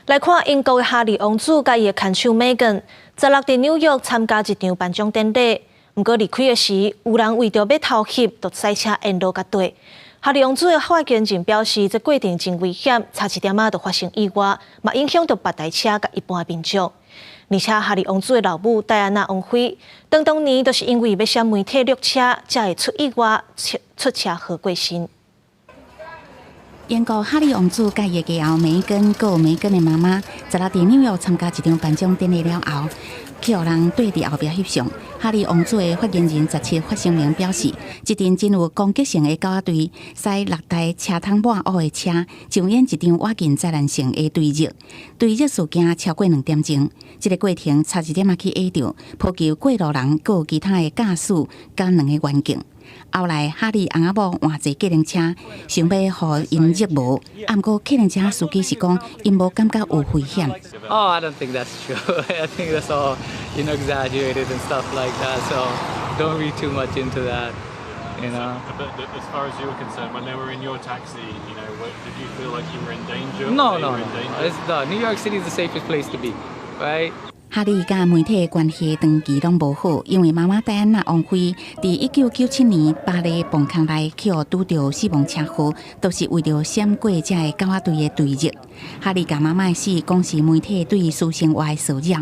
来看英国的哈利王子甲伊的看守 Meghan， 16伫纽约参加一场颁奖典礼。不过离开的时，有人为着要偷翕，就赛车沿路甲对。哈利王子的发言人表示，这过程真危险，差一点就发生意外，嘛影响到别台车甲一般民众。而且哈利王子的老母戴安娜王妃，当年就是因为要向媒体录车，才会出意外出车祸过身。 英国哈利王子甲伊的家后梅根，佮梅根的妈妈，16伫纽约参加一场颁奖典礼了后，去互人对伫后壁翕相。哈利王子的发言人17发声明表示，一阵真有攻击性的狗仔队驶6台车窗满乌的车，上演一场瓦近灾难性的对峙。对峙事件超过2点钟，这个过程差一点去压着普及过路人，佮其他的驾驶甲2个远景。 后来，哈利翁仔某换坐计程车，想要互因入无，不过计程车司机是讲，因无感觉有危险。Oh, I don't think that's true. I think that's all, exaggerated and stuff like that. So don't read too much into that. You know. But as far as you were concerned, when they were in your taxi, did you feel like you were in danger? No. New York City is the safest place to be, right? 哈利甲媒体的关系长期拢无好，因为妈妈戴安娜王妃伫1997年巴黎崩坑内去互拄着死亡车祸，都是为着闪过这个狗仔队的对峙。哈利甲妈妈的死讲是媒体对伊私生活的骚扰。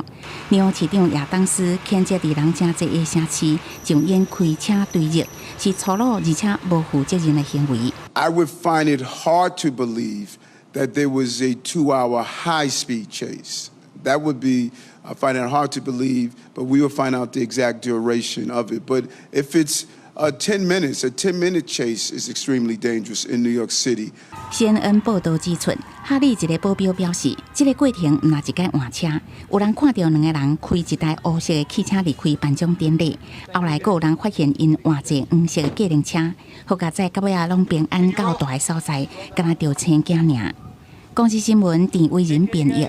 纽约市长亚当斯谴责伫人真济的城市上演开车对峙，是粗鲁而且无负责任的行为。I would find it hard to believe that there was a 2-hour high-speed chase. That would be, I find it hard to believe, but we will find out the exact duration of it. But if it's 10 minutes, a 10-minute chase is extremely dangerous in New York City. CNN 报道指出，哈利一个保镖表示，这个过程毋是一架换车，有人看到2个人开一台乌色的汽车离开颁奖典礼，后来还有人发现因换坐黄色的计程车，好佳在到尾啊拢平安到大个所在，敢若着青囝尔。公司新闻田伟仁编译。